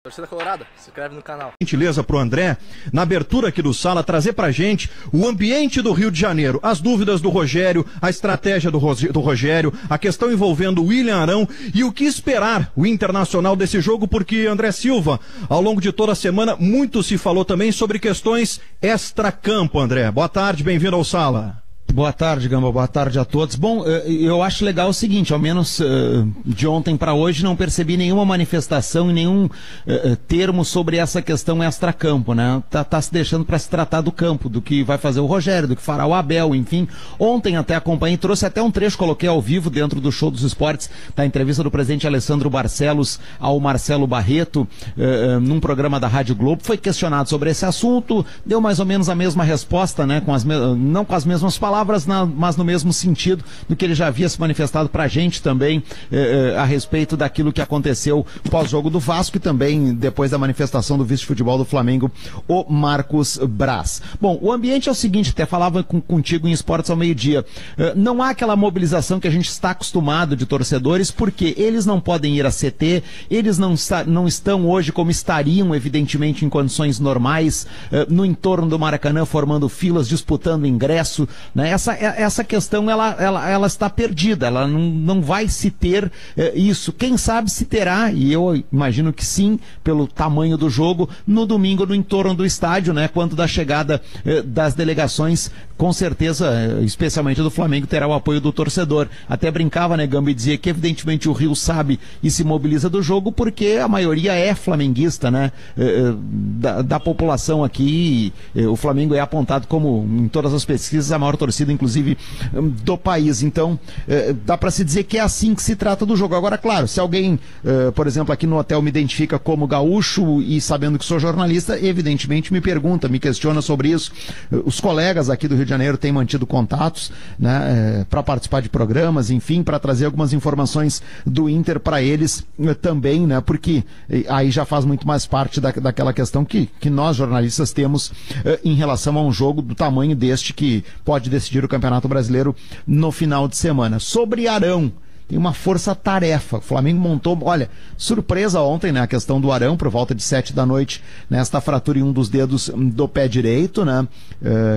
Torcida Colorada, se inscreve no canal. Gentileza pro André, na abertura aqui do Sala, trazer pra gente o ambiente do Rio de Janeiro, as dúvidas do Rogério, a estratégia do Rogério, a questão envolvendo o William Arão e o que esperar o Internacional desse jogo, porque, André Silva, ao longo de toda a semana, muito se falou também sobre questões extra-campo, André. Boa tarde, bem-vindo ao Sala. Boa tarde, Gamba, boa tarde a todos. Bom, eu acho legal o seguinte, ao menos de ontem para hoje não percebi nenhuma manifestação e nenhum termo sobre essa questão extra-campo, né? Tá se deixando para se tratar do campo, do que vai fazer o Rogério, do que fará o Abel, enfim. Ontem até acompanhei, trouxe até um trecho, coloquei ao vivo dentro do Show dos Esportes, da entrevista do presidente Alessandro Barcelos ao Marcelo Barreto, num programa da Rádio Globo. Foi questionado sobre esse assunto, deu mais ou menos a mesma resposta, né? Não com as mesmas palavras, mas no mesmo sentido do que ele já havia se manifestado pra gente também a respeito daquilo que aconteceu pós-jogo do Vasco e também depois da manifestação do vice-futebol do Flamengo, o Marcos Braz. Bom, o ambiente é o seguinte, até falava contigo em Esportes ao meio-dia, não há aquela mobilização que a gente está acostumado de torcedores, porque eles não podem ir a CT, eles não estão hoje como estariam, evidentemente, em condições normais, no entorno do Maracanã, formando filas, disputando ingresso, né? Essa questão ela está perdida, ela não vai se ter isso. Quem sabe se terá, e eu imagino que sim, pelo tamanho do jogo, no domingo no entorno do estádio, né? Quanto da chegada das delegações, com certeza, especialmente do Flamengo, terá o apoio do torcedor. Até brincava, né, Gamba, e dizia que evidentemente o Rio sabe e se mobiliza do jogo porque a maioria é flamenguista, né? Da população aqui, o Flamengo é apontado como, em todas as pesquisas, a maior torcida inclusive do país. Então dá para se dizer que é assim que se trata do jogo. Agora, claro, se alguém, por exemplo, aqui no hotel me identifica como gaúcho e sabendo que sou jornalista, evidentemente me pergunta, me questiona sobre isso. Os colegas aqui do Rio de Janeiro têm mantido contatos, né, para participar de programas, enfim, para trazer algumas informações do Inter para eles também, né, porque aí já faz muito mais parte daquela questão que nós jornalistas temos em relação a um jogo do tamanho deste que pode decidir o Campeonato Brasileiro no final de semana. Sobre Arão, tem uma força-tarefa. O Flamengo montou, olha, surpresa ontem, né, a questão do Arão, por volta de 7 da noite, nesta fratura em um dos dedos do pé direito, né,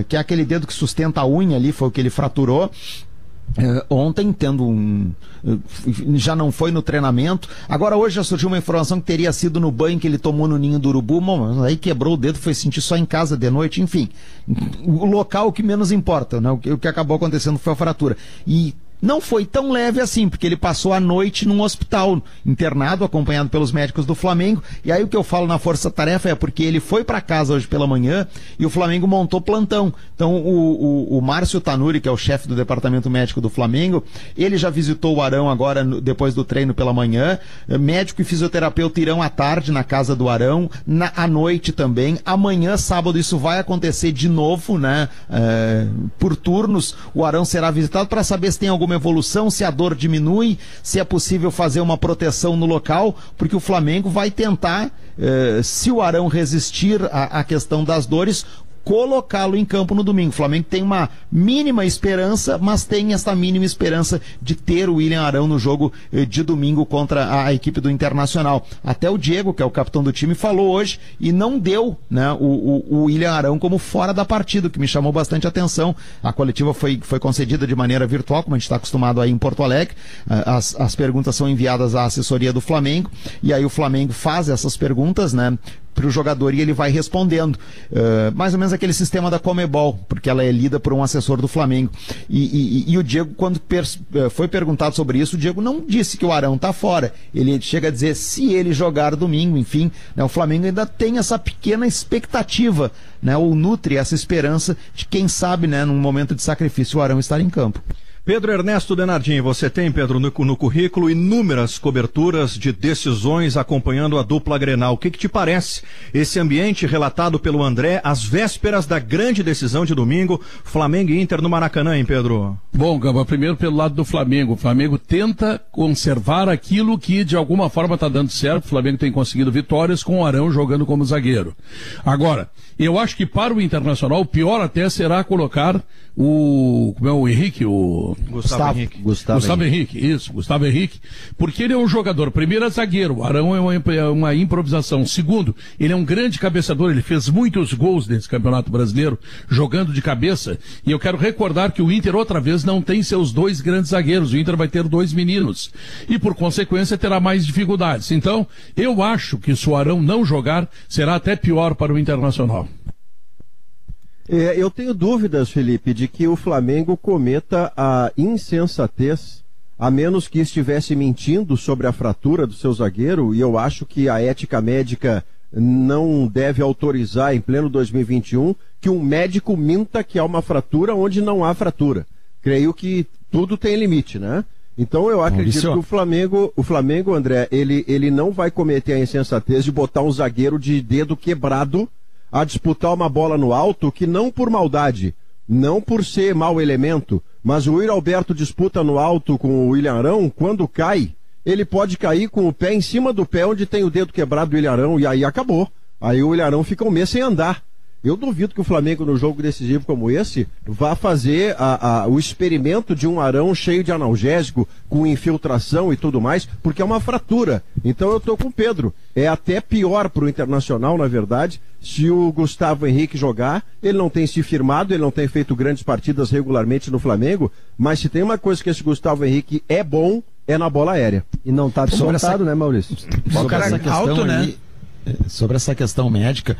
que é aquele dedo que sustenta a unha ali, foi o que ele fraturou. Ontem, já não foi no treinamento. Agora hoje já surgiu uma informação que teria sido no banho que ele tomou no ninho do urubu, mas aí quebrou o dedo, foi sentir só em casa de noite, enfim, o local que menos importa, né? O que acabou acontecendo foi a fratura. E não foi tão leve assim, porque ele passou a noite num hospital, internado, acompanhado pelos médicos do Flamengo. E aí o que eu falo na força-tarefa é porque ele foi para casa hoje pela manhã e o Flamengo montou plantão. Então o Márcio Tanuri, que é o chefe do departamento médico do Flamengo, ele já visitou o Arão agora depois do treino pela manhã. Médico e fisioterapeuta irão à tarde na casa do Arão, à noite também. Amanhã, sábado, isso vai acontecer de novo, né? Por turnos, o Arão será visitado para saber se tem alguma evolução, se a dor diminui, se é possível fazer uma proteção no local, porque o Flamengo vai tentar, se o Arão resistir à questão das dores, colocá-lo em campo no domingo. O Flamengo tem uma mínima esperança, mas tem essa mínima esperança de ter o William Arão no jogo de domingo contra a equipe do Internacional. Até o Diego, que é o capitão do time, falou hoje e não deu, né, o William Arão como fora da partida, o que me chamou bastante atenção. A coletiva foi concedida de maneira virtual, como a gente está acostumado aí em Porto Alegre. As perguntas são enviadas à assessoria do Flamengo e aí o Flamengo faz essas perguntas, né, para o jogador e ele vai respondendo. Mais ou menos aquele sistema da Comebol, porque ela é lida por um assessor do Flamengo. E o Diego, quando foi perguntado sobre isso, o Diego não disse que o Arão está fora. Ele chega a dizer se ele jogar domingo, enfim, né, o Flamengo ainda tem essa pequena expectativa, né, ou nutre essa esperança de quem sabe, né, num momento de sacrifício, o Arão estar em campo. Pedro Ernesto Denardim, você tem, Pedro, no currículo inúmeras coberturas de decisões acompanhando a dupla Grenal. O que te parece esse ambiente relatado pelo André às vésperas da grande decisão de domingo, Flamengo e Inter no Maracanã, hein, Pedro? Bom, Gamba, primeiro pelo lado do Flamengo. O Flamengo tenta conservar aquilo que de alguma forma está dando certo. O Flamengo tem conseguido vitórias com o Arão jogando como zagueiro. Agora, eu acho que para o Internacional o pior até será colocar o Henrique, o Gustavo Henrique, isso, Gustavo Henrique, porque ele é um jogador, primeiro é zagueiro, o Arão é uma improvisação, segundo, ele é um grande cabeçador, ele fez muitos gols nesse Campeonato Brasileiro, jogando de cabeça, e eu quero recordar que o Inter outra vez não tem seus 2 grandes zagueiros, o Inter vai ter 2 meninos, e por consequência terá mais dificuldades. Então, eu acho que se o Arão não jogar, será até pior para o Internacional. Eu tenho dúvidas, Felipe, de que o Flamengo cometa a insensatez, a menos que estivesse mentindo sobre a fratura do seu zagueiro, e eu acho que a ética médica não deve autorizar em pleno 2021 que um médico minta que há uma fratura onde não há fratura. Creio que tudo tem limite, né? Então eu acredito que o Flamengo, André, ele não vai cometer a insensatez de botar um zagueiro de dedo quebrado a disputar uma bola no alto, que não por maldade, não por ser mau elemento, mas o Yuri Alberto disputa no alto com o William Arão, quando cai, ele pode cair com o pé em cima do pé onde tem o dedo quebrado do William Arão, e aí acabou. Aí o William Arão fica um mês sem andar. Eu duvido que o Flamengo, no jogo decisivo como esse, vá fazer o experimento de um Arão cheio de analgésico, com infiltração e tudo mais, porque é uma fratura. Então eu tô com o Pedro. É até pior pro Internacional, na verdade, se o Gustavo Henrique jogar. Ele não tem se firmado, ele não tem feito grandes partidas regularmente no Flamengo, mas se tem uma coisa que esse Gustavo Henrique é bom, é na bola aérea. E não tá desmontado, né, Maurício? Sobre essa questão alto, né? Sobre essa questão médica,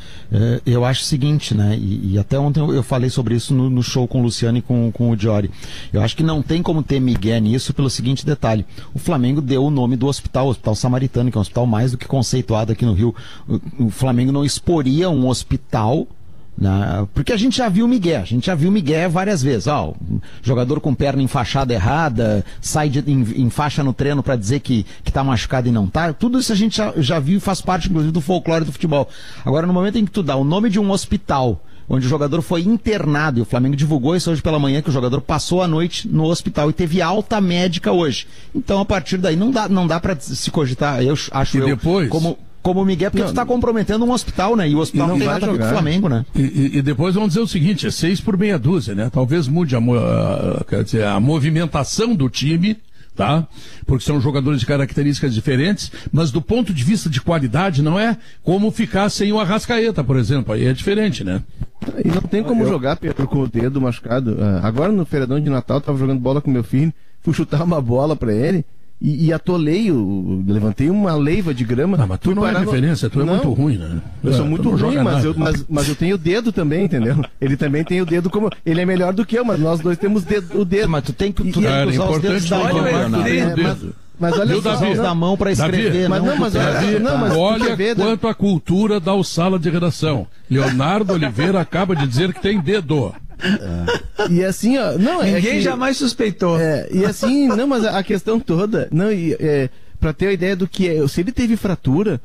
eu acho o seguinte, né? E até ontem eu falei sobre isso no show com o Luciano e com o Diori. Eu acho que não tem como ter migué nisso pelo seguinte detalhe. O Flamengo deu o nome do hospital, o Hospital Samaritano, que é um hospital mais do que conceituado aqui no Rio. O Flamengo não exporia um hospital, né? Porque a gente já viu Miguel várias vezes. Jogador com perna enfaixada errada, sai em faixa no treino para dizer que tá machucado e não tá. Tudo isso a gente já viu e faz parte, inclusive, do folclore do futebol. Agora, no momento em que tu dá o nome de um hospital, onde o jogador foi internado, e o Flamengo divulgou isso hoje pela manhã, que o jogador passou a noite no hospital e teve alta médica hoje. Então, a partir daí, não dá para se cogitar, eu acho, como o Miguel, porque tu tá comprometendo um hospital, né? E o hospital não tem nada a ver com o Flamengo, né? E depois vamos dizer o seguinte, 6 por meia dúzia, né? Talvez mude a movimentação do time, tá? Porque são jogadores de características diferentes, mas do ponto de vista de qualidade não é como ficar sem o Arrascaeta, por exemplo. Aí é diferente, né? E não tem como jogar, Pedro, com o dedo machucado. Agora no feriadão de Natal, eu tava jogando bola com meu filho, fui chutar uma bola pra ele, e atolei, levantei uma leiva de grama. Mas tu não é referência, tu é muito ruim, né? Eu sou muito ruim, mas eu tenho o dedo também, entendeu? Ele também tem o dedo como... Ele é melhor do que eu, mas nós dois temos o dedo. Mas tu tem que usar os dedos da mão. Mas olha só, da mão para escrever. Olha quanto a cultura da sala de redação. Leonardo Oliveira acaba de dizer que tem dedo. E assim, ó, ninguém jamais suspeitou. E assim, não, mas a questão toda, para ter a ideia do que é, se ele teve fratura,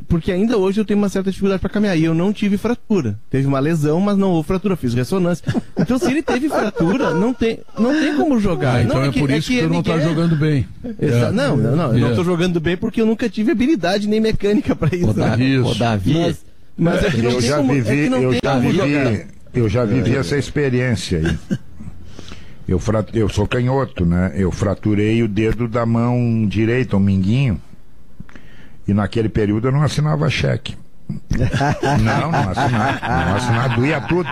porque ainda hoje eu tenho uma certa dificuldade para caminhar, e eu não tive fratura. Teve uma lesão, mas não houve fratura, fiz ressonância. Então, se ele teve fratura, não tem como jogar. Então é por isso que tu não tá jogando bem. Não, eu não tô jogando bem porque eu nunca tive habilidade nem mecânica para isso. Davi. Mas é que não tem como, eu já vivi essa experiência aí. Eu sou canhoto, né? Eu fraturei o dedo da mão direita, o minguinho. E naquele período eu não assinava cheque. Não assinava, doía tudo.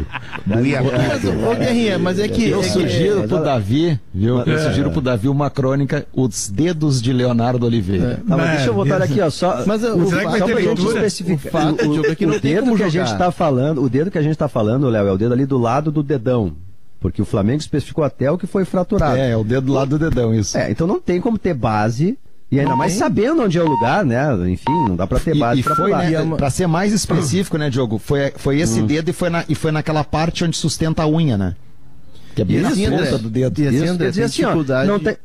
Ô, Guerrinha, mas é que... Eu sugiro pro Davi, viu? Eu sugiro pro Davi uma crônica, Os Dedos de Leonardo Oliveira. Mas deixa eu voltar aqui, ó, só... Mas será que vai ter leitura? Especificar o dedo que a gente tá falando, o dedo que a gente tá falando, Léo, é o dedo ali do lado do dedão. Porque o Flamengo especificou até o que foi fraturado. É o dedo do lado do dedão, isso. Então não tem como ter base... E ainda mais sabendo onde é o lugar, né? Enfim, não dá pra ter base pra falar. Né, pra ser mais específico, né, Diogo? Foi esse dedo e foi naquela parte onde sustenta a unha, né? Que é bem na ponta do dedo. E assim, André, tem dificuldade...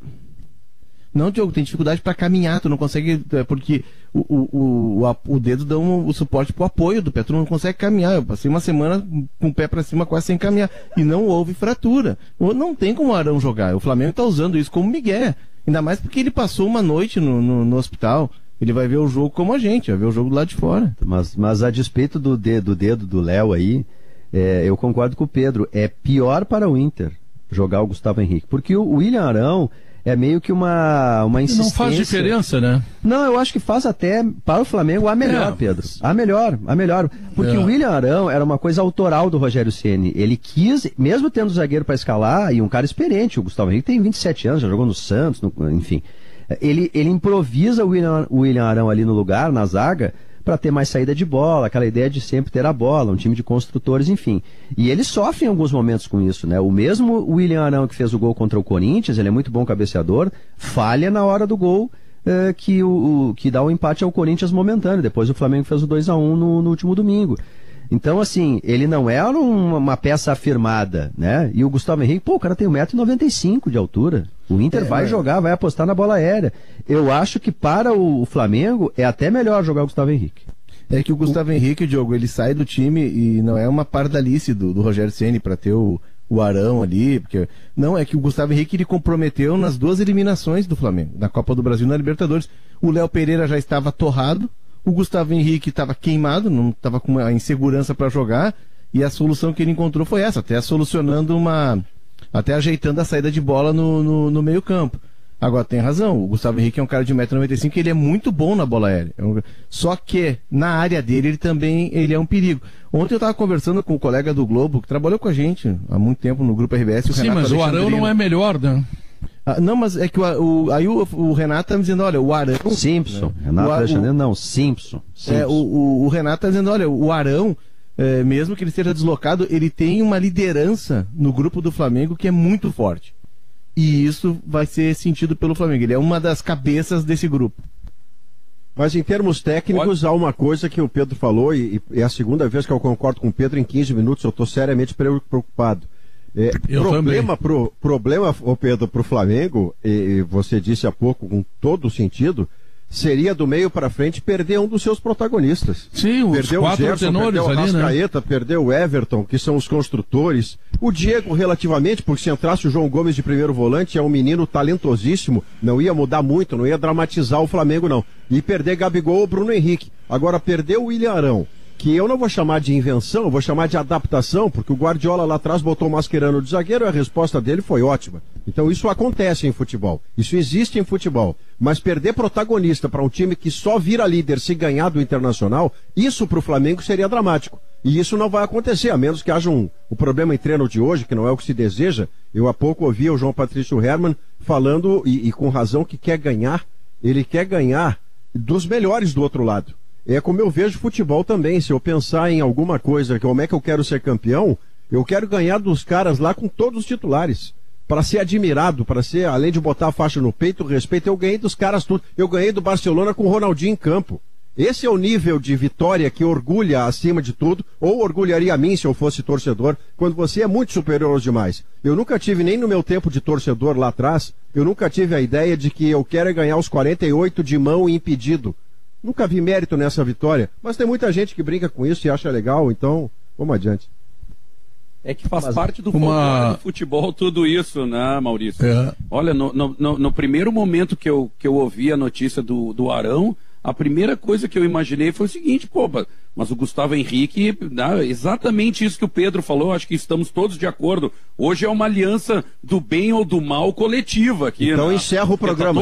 Não, Diogo, tem dificuldade pra caminhar, tu não consegue... Porque o dedo dá o suporte pro apoio do pé, tu não consegue caminhar. Eu passei uma semana com o pé pra cima quase sem caminhar. E não houve fratura. Não tem como o Arão jogar. O Flamengo tá usando isso como migué. Ainda mais porque ele passou uma noite no hospital. Ele vai ver o jogo como a gente, vai ver o jogo do lado de fora. Mas a despeito do dedo do Léo aí, eu concordo com o Pedro. É pior para o Inter jogar o Gustavo Henrique. Porque o William Arão é meio que uma insistência. Não faz diferença, né? Não, eu acho que faz até para o Flamengo a melhor, Pedro. A melhor. Porque o William Arão era uma coisa autoral do Rogério Ceni. Ele quis, mesmo tendo zagueiro para escalar, e um cara experiente, o Gustavo Henrique tem 27 anos, já jogou no Santos, enfim. Ele improvisa o William Arão ali no lugar, na zaga, para ter mais saída de bola, aquela ideia de sempre ter a bola, um time de construtores, enfim. E ele sofre em alguns momentos com isso, né? O mesmo William Arão que fez o gol contra o Corinthians, ele é muito bom cabeceador, falha na hora do gol que dá o empate ao Corinthians momentâneo. Depois o Flamengo fez o 2-1 no último domingo. Então, assim, ele não é uma peça afirmada, né? E o Gustavo Henrique, o cara tem 1,95 m de altura. O Inter vai jogar, vai apostar na bola aérea. Eu acho que para o Flamengo é até melhor jogar o Gustavo Henrique. É que o Gustavo Henrique, Diogo, ele sai do time e não é uma pardalice do Rogério Ceni para ter o Arão ali, porque não, é que o Gustavo Henrique ele comprometeu nas 2 eliminações do Flamengo, na Copa do Brasil e na Libertadores. O Léo Pereira já estava torrado, o Gustavo Henrique estava queimado, não estava com uma insegurança para jogar, e a solução que ele encontrou foi essa, até ajeitando a saída de bola no meio campo. Agora, tem razão, o Gustavo Henrique é um cara de 1,95 m, ele é muito bom na bola aérea. Só que, na área dele, ele é um perigo. Ontem eu estava conversando com um colega do Globo, que trabalhou com a gente há muito tempo no Grupo RBS. Sim, mas o Arão não é melhor, né? Não, mas é que aí o Renato tá me dizendo, olha, o Arão... Simpson. Renato Alexandre, não, Simpson. O Renato tá dizendo, olha, o Arão, mesmo que ele esteja deslocado, ele tem uma liderança no grupo do Flamengo que é muito forte. E isso vai ser sentido pelo Flamengo. Ele é uma das cabeças desse grupo. Mas em termos técnicos, há uma coisa que o Pedro falou, e é a segunda vez que eu concordo com o Pedro em 15 minutos, eu estou seriamente preocupado. Problema, Pedro, para o Flamengo, e você disse há pouco com todo sentido, seria do meio para frente perder um dos seus protagonistas. Sim, os perdeu 4 o Gerson, tenores perdeu o ali, Arrascaeta, perdeu o Everton, que são os construtores. O Diego, relativamente, porque se entrasse o João Gomes de primeiro volante, é um menino talentosíssimo, não ia mudar muito, não ia dramatizar o Flamengo, não. E perder Gabigol ou Bruno Henrique. Agora, perder o William Arão, que eu não vou chamar de invenção, eu vou chamar de adaptação, porque o Guardiola lá atrás botou o Mascherano de zagueiro e a resposta dele foi ótima. Então isso acontece em futebol, isso existe em futebol. Mas perder protagonista para um time que só vira líder se ganhar do Internacional, isso para o Flamengo seria dramático. E isso não vai acontecer, a menos que haja o problema em treino de hoje, que não é o que se deseja. Eu há pouco ouvi o João Patrício Hermann falando, e com razão, que quer ganhar, ele quer ganhar dos melhores do outro lado. É como eu vejo futebol também. Se eu pensar em alguma coisa, como é que eu quero ser campeão, eu quero ganhar dos caras lá com todos os titulares. Para ser admirado, para ser, além de botar a faixa no peito, o respeito, eu ganhei dos caras tudo. Eu ganhei do Barcelona com o Ronaldinho em campo. Esse é o nível de vitória que orgulha acima de tudo, ou orgulharia a mim se eu fosse torcedor, quando você é muito superior aos demais. Eu nunca tive, nem no meu tempo de torcedor lá atrás, eu nunca tive a ideia de que eu quero ganhar os 48 de mão impedido. Nunca vi mérito nessa vitória, mas tem muita gente que brinca com isso e acha legal, então vamos adiante. É que faz parte do folclore do futebol tudo isso, né, Maurício? Olha, no primeiro momento que eu ouvi a notícia do Arão, a primeira coisa que eu imaginei foi o seguinte, mas o Gustavo Henrique, exatamente isso que o Pedro falou, acho que estamos todos de acordo. Hoje é uma aliança do bem ou do mal coletiva aqui. Então encerra o programa.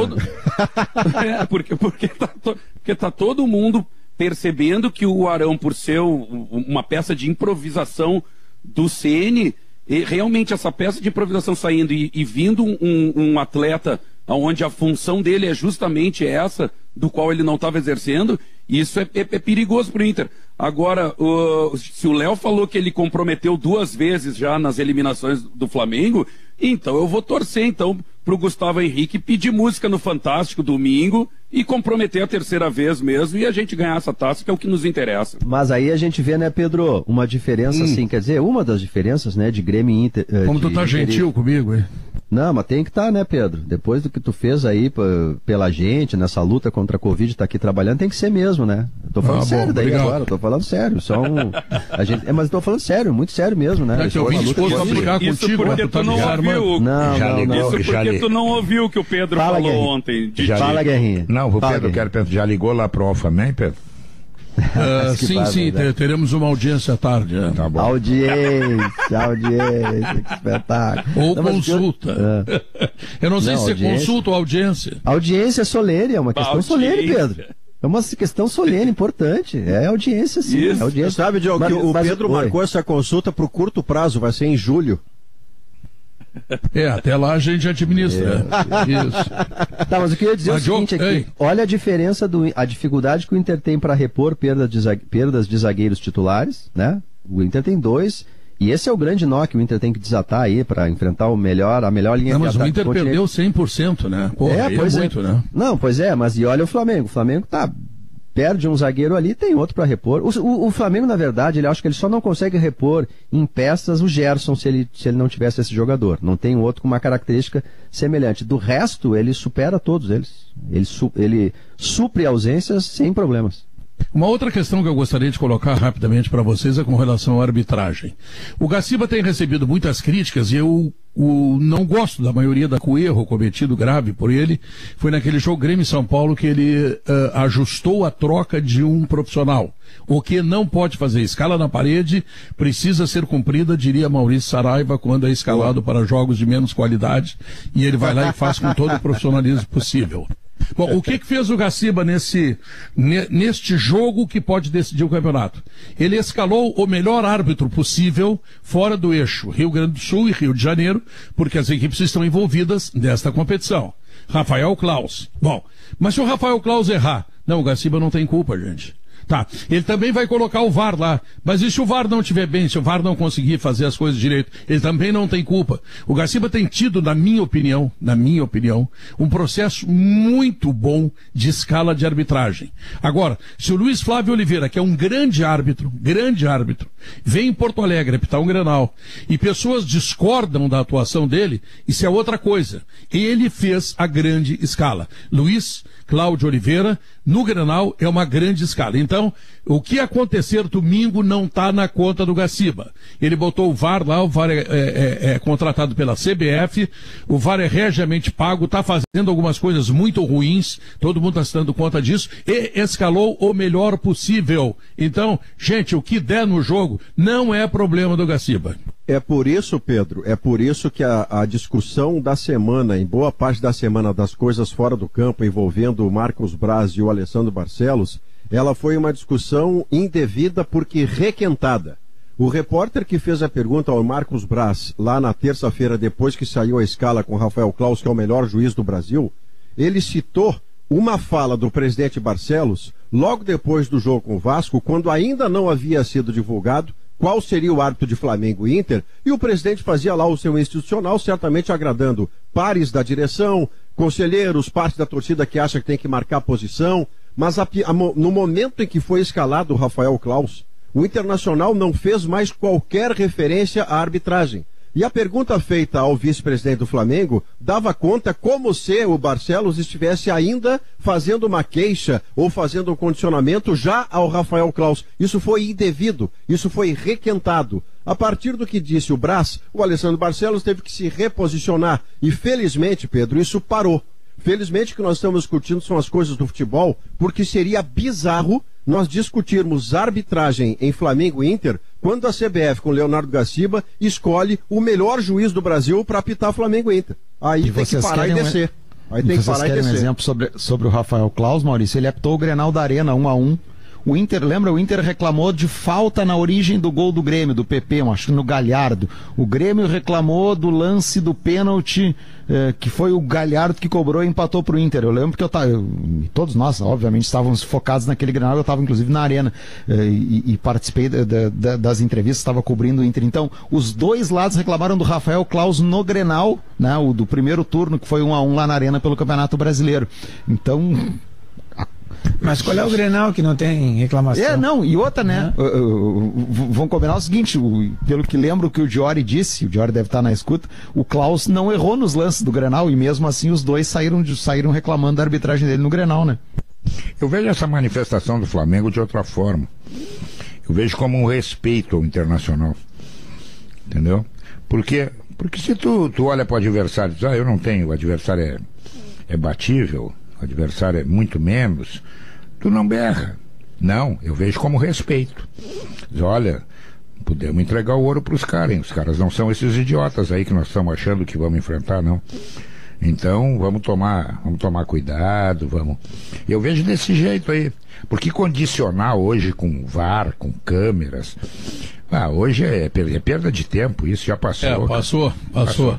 Porque tá todo mundo percebendo que o Arão, por ser uma peça de improvisação do Ceni, realmente essa peça de improvisação saindo e vindo um atleta onde a função dele é justamente essa, do qual ele não estava exercendo, isso é perigoso para o Inter. Agora, se o Léo falou que ele comprometeu 2 vezes já nas eliminações do Flamengo, então eu vou torcer para o Gustavo Henrique pedir música no Fantástico domingo e comprometer a 3ª vez mesmo e a gente ganhar essa taça, que é o que nos interessa. Mas aí a gente vê, né, Pedro, uma diferença assim, quer dizer, uma das diferenças, né, de Grêmio e Inter... Como tu tá gentil comigo, hein? Não, mas tem que estar, né, Pedro? Depois do que tu fez aí pela gente, nessa luta contra a Covid, tá aqui trabalhando, tem que ser mesmo, né? Eu tô falando sério daí agora, eu tô falando sério. Mas eu tô falando sério, muito sério mesmo, né? É que eu vim disposto a brigar contigo, porque tu não ouviu. Não. Isso porque tu não ouviu o que o Pedro falou ontem. Fala, Guerrinha. Não, o Pedro, já ligou lá pro Alpha Man, Pedro? Sim, teremos uma audiência à tarde. Tá bom. Audiência, que espetáculo. Ou consulta. Eu não sei se é consulta ou audiência. Audiência solene, é uma questão solene, Pedro. É uma questão solene, importante. É audiência, sim. É audiência. Você sabe, Diogo, que o Pedro marcou essa consulta para o curto prazo, vai ser em julho. Até lá a gente administra. Isso. Tá, mas eu queria dizer o seguinte aqui. Olha a diferença, a dificuldade que o Inter tem para repor perdas de zagueiros titulares, né? O Inter tem 2, e esse é o grande nó que o Inter tem que desatar aí para enfrentar a melhor linha de ataque. Mas o Inter perdeu 100%, né? Pois é. Muito, né? Não, pois é, mas e olha o Flamengo. O Flamengo perde um zagueiro ali, tem outro para repor. O Flamengo, na verdade, ele acha que ele só não consegue repor em peças o Gerson se ele não tivesse esse jogador. Não tem outro com uma característica semelhante. Do resto, ele supera todos eles. Ele supre ausências sem problemas. Uma outra questão que eu gostaria de colocar rapidamente para vocês é com relação à arbitragem. O Gaciba tem recebido muitas críticas e eu não gosto da maioria o erro cometido grave por ele foi naquele jogo Grêmio São Paulo que ele ajustou a troca de um profissional. O que não pode fazer. Escala na parede precisa ser cumprida, diria Maurício Saraiva, quando é escalado para jogos de menos qualidade, e ele vai lá e faz com todo o profissionalismo possível. Bom, o que fez o Gaciba neste jogo que pode decidir o campeonato? Ele escalou o melhor árbitro possível fora do eixo Rio Grande do Sul e Rio de Janeiro, porque as equipes estão envolvidas nesta competição. Rafael Claus. Bom, mas se o Rafael Claus errar? Não, o Gaciba não tem culpa, gente. Tá, ele também vai colocar o VAR lá, mas e se o VAR não estiver bem, se o VAR não conseguir fazer as coisas direito, ele também não tem culpa. O Gaciba tem tido, na minha opinião, um processo muito bom de escala de arbitragem. Agora, se o Luiz Flávio Oliveira, que é um grande árbitro, vem em Porto Alegre apitar um Grenal, e pessoas discordam da atuação dele, isso é outra coisa. Ele fez a grande escala. Luiz Cláudio Oliveira, no Grenal, é uma grande escala. Então, o que acontecer domingo não está na conta do Gaciba. Ele botou o VAR lá, o VAR é contratado pela CBF, o VAR é regiamente pago, está fazendo algumas coisas muito ruins, todo mundo está se dando conta disso, e escalou o melhor possível. Então, gente, o que der no jogo não é problema do Gaciba. É por isso, Pedro, que a discussão da semana, em boa parte da semana, das coisas fora do campo, envolvendo o Marcos Braz e o Alessandro Barcelos, ela foi uma discussão indevida porque requentada. O repórter que fez a pergunta ao Marcos Braz, lá na terça-feira, depois que saiu a escala com Rafael Claus, que é o melhor juiz do Brasil, ele citou uma fala do presidente Barcelos, logo depois do jogo com o Vasco, quando ainda não havia sido divulgado qual seria o árbitro de Flamengo e Inter, e o presidente fazia lá o seu institucional, certamente agradando pares da direção, conselheiros, parte da torcida que acha que tem que marcar posição, mas no momento em que foi escalado o Rafael Claus, o Internacional não fez mais qualquer referência à arbitragem. E a pergunta feita ao vice-presidente do Flamengo dava conta como se o Barcelos estivesse ainda fazendo uma queixa ou fazendo um condicionamento já ao Rafael Claus. Isso foi indevido, isso foi requentado. A partir do que disse o Braz, o Alessandro Barcelos teve que se reposicionar. E felizmente, Pedro, isso parou. Felizmente que nós estamos discutindo são as coisas do futebol, porque seria bizarro nós discutirmos arbitragem em Flamengo e Inter quando a CBF, com Leonardo Gaciba, escolhe o melhor juiz do Brasil para apitar Flamengo e Inter. Aí tem que parar e descer. Aí tem que parar e descer. Um exemplo sobre o Rafael Claus, Maurício? Ele apitou o Grenal da Arena 1-1. O Inter reclamou de falta na origem do gol do Grêmio, do PP, acho que no Galhardo. O Grêmio reclamou do lance do pênalti, que foi o Galhardo que cobrou e empatou pro Inter. Eu lembro que todos nós, obviamente, estávamos focados naquele Grenal, eu estava inclusive na Arena e participei das entrevistas, estava cobrindo o Inter. Então, os dois lados reclamaram do Rafael Claus no Grenal, né, o do primeiro turno, que foi 1-1 lá na Arena pelo Campeonato Brasileiro. Então... Mas qual é o Grenal que não tem reclamação? E outra, né? Vamos combinar o seguinte, pelo que lembro que o Diori disse, o Diori deve estar na escuta, o Claus não errou nos lances do Grenal e mesmo assim os dois saíram reclamando da arbitragem dele no Grenal, né? Eu vejo essa manifestação do Flamengo de outra forma. Eu vejo como um respeito ao Internacional. Entendeu? Porque se tu olha para o adversário e diz, eu não tenho, o adversário é batível, o adversário é muito menos, tu não berra. Não, eu vejo como respeito. Diz, olha, podemos entregar o ouro para os caras, hein? Os caras não são esses idiotas aí que nós estamos achando que vamos enfrentar, não. Então, vamos tomar cuidado, vamos. Eu vejo desse jeito aí. Porque condicionar hoje com VAR, com câmeras, hoje é perda de tempo, isso já passou. Passou.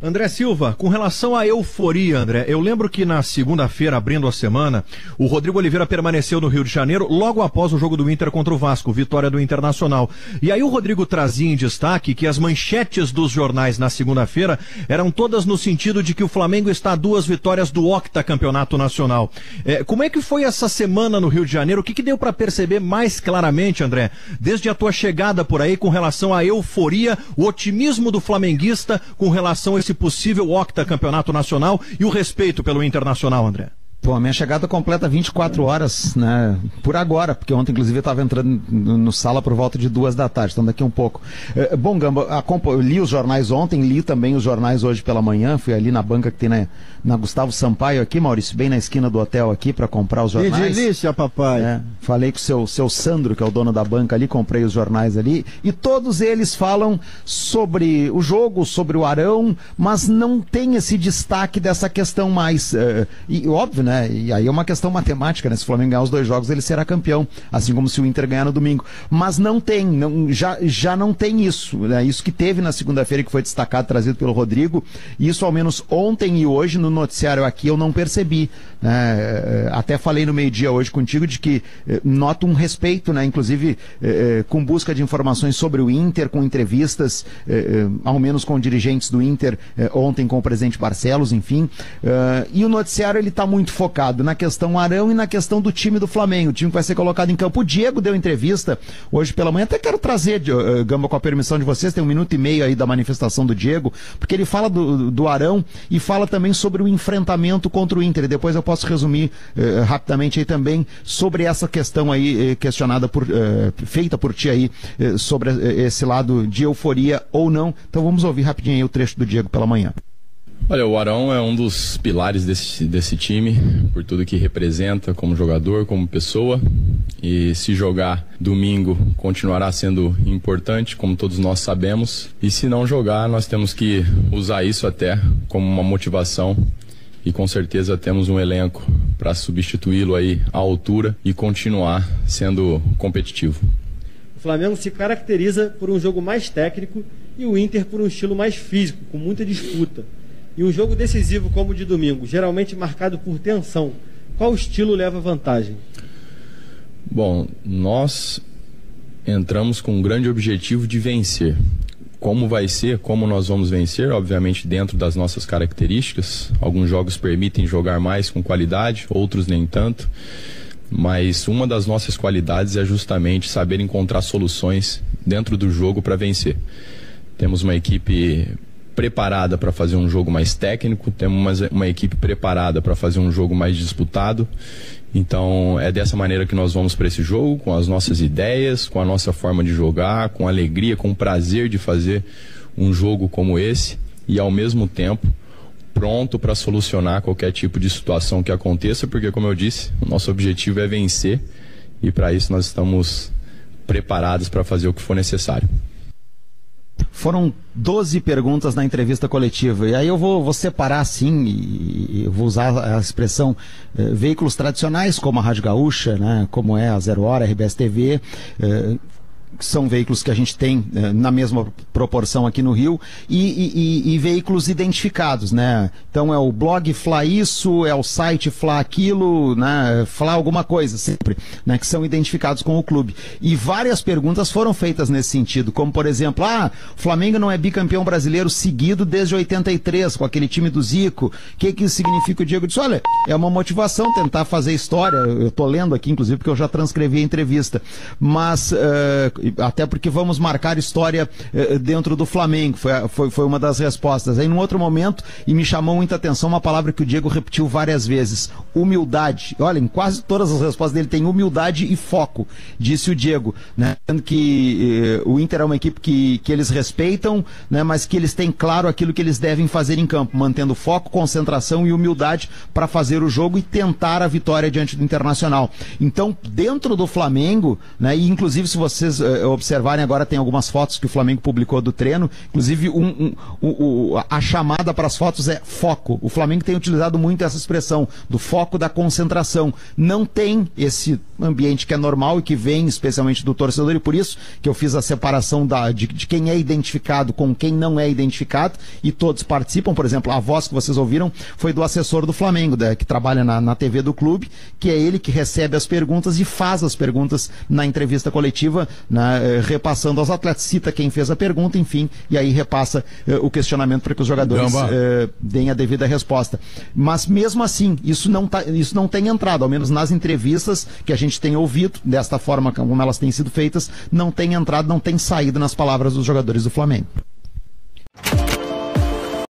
André Silva, com relação à euforia, André, eu lembro que na segunda-feira, abrindo a semana, o Rodrigo Oliveira permaneceu no Rio de Janeiro logo após o jogo do Inter contra o Vasco, vitória do Internacional. E aí o Rodrigo trazia em destaque que as manchetes dos jornais na segunda-feira eram todas no sentido de que o Flamengo está a 2 vitórias do octacampeonato nacional. Como é que foi essa semana no Rio de Janeiro? O que deu para perceber mais claramente, André, desde a tua chegada por aí com relação à euforia, o otimismo do flamenguista com relação a esse possível octacampeonato nacional e o respeito pelo Internacional, André? Pô, a minha chegada completa 24 horas, né? Por agora, porque ontem, inclusive, eu estava entrando no sala por volta de 2 da tarde, então daqui um pouco. Bom, Gamba, eu li os jornais ontem, li também os jornais hoje pela manhã, fui ali na banca que tem na Gustavo Sampaio aqui, Maurício, bem na esquina do hotel aqui, para comprar os jornais. Que delícia, papai! Falei com o seu Sandro, que é o dono da banca ali, comprei os jornais ali, e todos eles falam sobre o jogo, sobre o Arão, mas não tem esse destaque dessa questão mais, e óbvio, né? E aí é uma questão matemática, né? Se o Flamengo ganhar os 2 jogos, ele será campeão, assim como se o Inter ganhar no domingo. Mas não tem, já não tem isso, né? Isso que teve na segunda-feira, que foi destacado, trazido pelo Rodrigo, isso ao menos ontem e hoje no noticiário aqui eu não percebi, né? Até falei no meio-dia hoje contigo de que noto um respeito, né? Inclusive com busca de informações sobre o Inter, com entrevistas, ao menos com dirigentes do Inter, ontem com o presidente Barcelos, enfim, e o noticiário ele está muito focado na questão Arão e na questão do time do Flamengo, o time que vai ser colocado em campo. O Diego deu entrevista hoje pela manhã, até quero trazer, Gamba, com a permissão de vocês, tem 1 minuto e meio aí da manifestação do Diego, porque ele fala do Arão e fala também sobre o enfrentamento contra o Inter, e depois eu posso resumir rapidamente aí também sobre essa questão aí questionada feita por ti aí, sobre esse lado de euforia ou não. Então vamos ouvir rapidinho aí o trecho do Diego pela manhã. Olha, o Arão é um dos pilares desse time, por tudo que representa como jogador, como pessoa, e se jogar domingo continuará sendo importante, como todos nós sabemos, e se não jogar nós temos que usar isso até como uma motivação, e com certeza temos um elenco para substituí-lo aí à altura e continuar sendo competitivo. O Flamengo se caracteriza por um jogo mais técnico e o Inter por um estilo mais físico, com muita disputa. E um jogo decisivo como o de domingo, geralmente marcado por tensão, qual estilo leva vantagem? Bom, nós entramos com um grande objetivo de vencer. Como vai ser, como nós vamos vencer, obviamente dentro das nossas características. Alguns jogos permitem jogar mais com qualidade, outros nem tanto. Mas uma das nossas qualidades é justamente saber encontrar soluções dentro do jogo para vencer. Temos uma equipe preparada para fazer um jogo mais técnico, temos uma equipe preparada para fazer um jogo mais disputado. Então é dessa maneira que nós vamos para esse jogo, com as nossas ideias, com a nossa forma de jogar, com alegria, com prazer de fazer um jogo como esse e ao mesmo tempo pronto para solucionar qualquer tipo de situação que aconteça, porque como eu disse, o nosso objetivo é vencer e para isso nós estamos preparados para fazer o que for necessário. Foram 12 perguntas na entrevista coletiva, e aí eu vou separar assim, e eu vou usar a expressão veículos tradicionais como a Rádio Gaúcha, né, como é a Zero Hora, a RBS TV, que são veículos que a gente tem na mesma proporção aqui no Rio, e veículos identificados, né? Então é o blog Fla Isso, é o site Fla Aquilo, né? Fla alguma coisa, sempre, né? Que são identificados com o clube. E várias perguntas foram feitas nesse sentido, como por exemplo, o Flamengo não é bicampeão brasileiro seguido desde 83, com aquele time do Zico. O que isso significa? O Diego disse, olha, é uma motivação tentar fazer história. Eu tô lendo aqui, inclusive, porque eu já transcrevi a entrevista. Mas até porque vamos marcar história dentro do Flamengo, foi uma das respostas. Aí num outro momento, e me chamou muita atenção uma palavra que o Diego repetiu várias vezes, humildade. Olha, em quase todas as respostas dele tem humildade e foco, disse o Diego, né? Que o Inter é uma equipe que eles respeitam, né? Mas que eles têm claro aquilo que eles devem fazer em campo, mantendo foco, concentração e humildade para fazer o jogo e tentar a vitória diante do Internacional. Então, dentro do Flamengo, né? E inclusive se vocês observarem agora, tem algumas fotos que o Flamengo publicou do treino, inclusive a chamada para as fotos é foco. O Flamengo tem utilizado muito essa expressão do foco, da concentração. Não tem esse ambiente que é normal e que vem especialmente do torcedor, e por isso que eu fiz a separação de quem é identificado com quem não é identificado, e todos participam. Por exemplo, a voz que vocês ouviram foi do assessor do Flamengo, que trabalha na TV do clube, que é ele que recebe as perguntas e faz as perguntas na entrevista coletiva, né, repassando aos atletas, cita quem fez a pergunta, enfim, e aí repassa o questionamento para que os jogadores deem a devida resposta. Mas mesmo assim, isso não tem entrado, ao menos nas entrevistas que a gente tem ouvido, desta forma como elas têm sido feitas, não tem entrado, não tem saído nas palavras dos jogadores do Flamengo.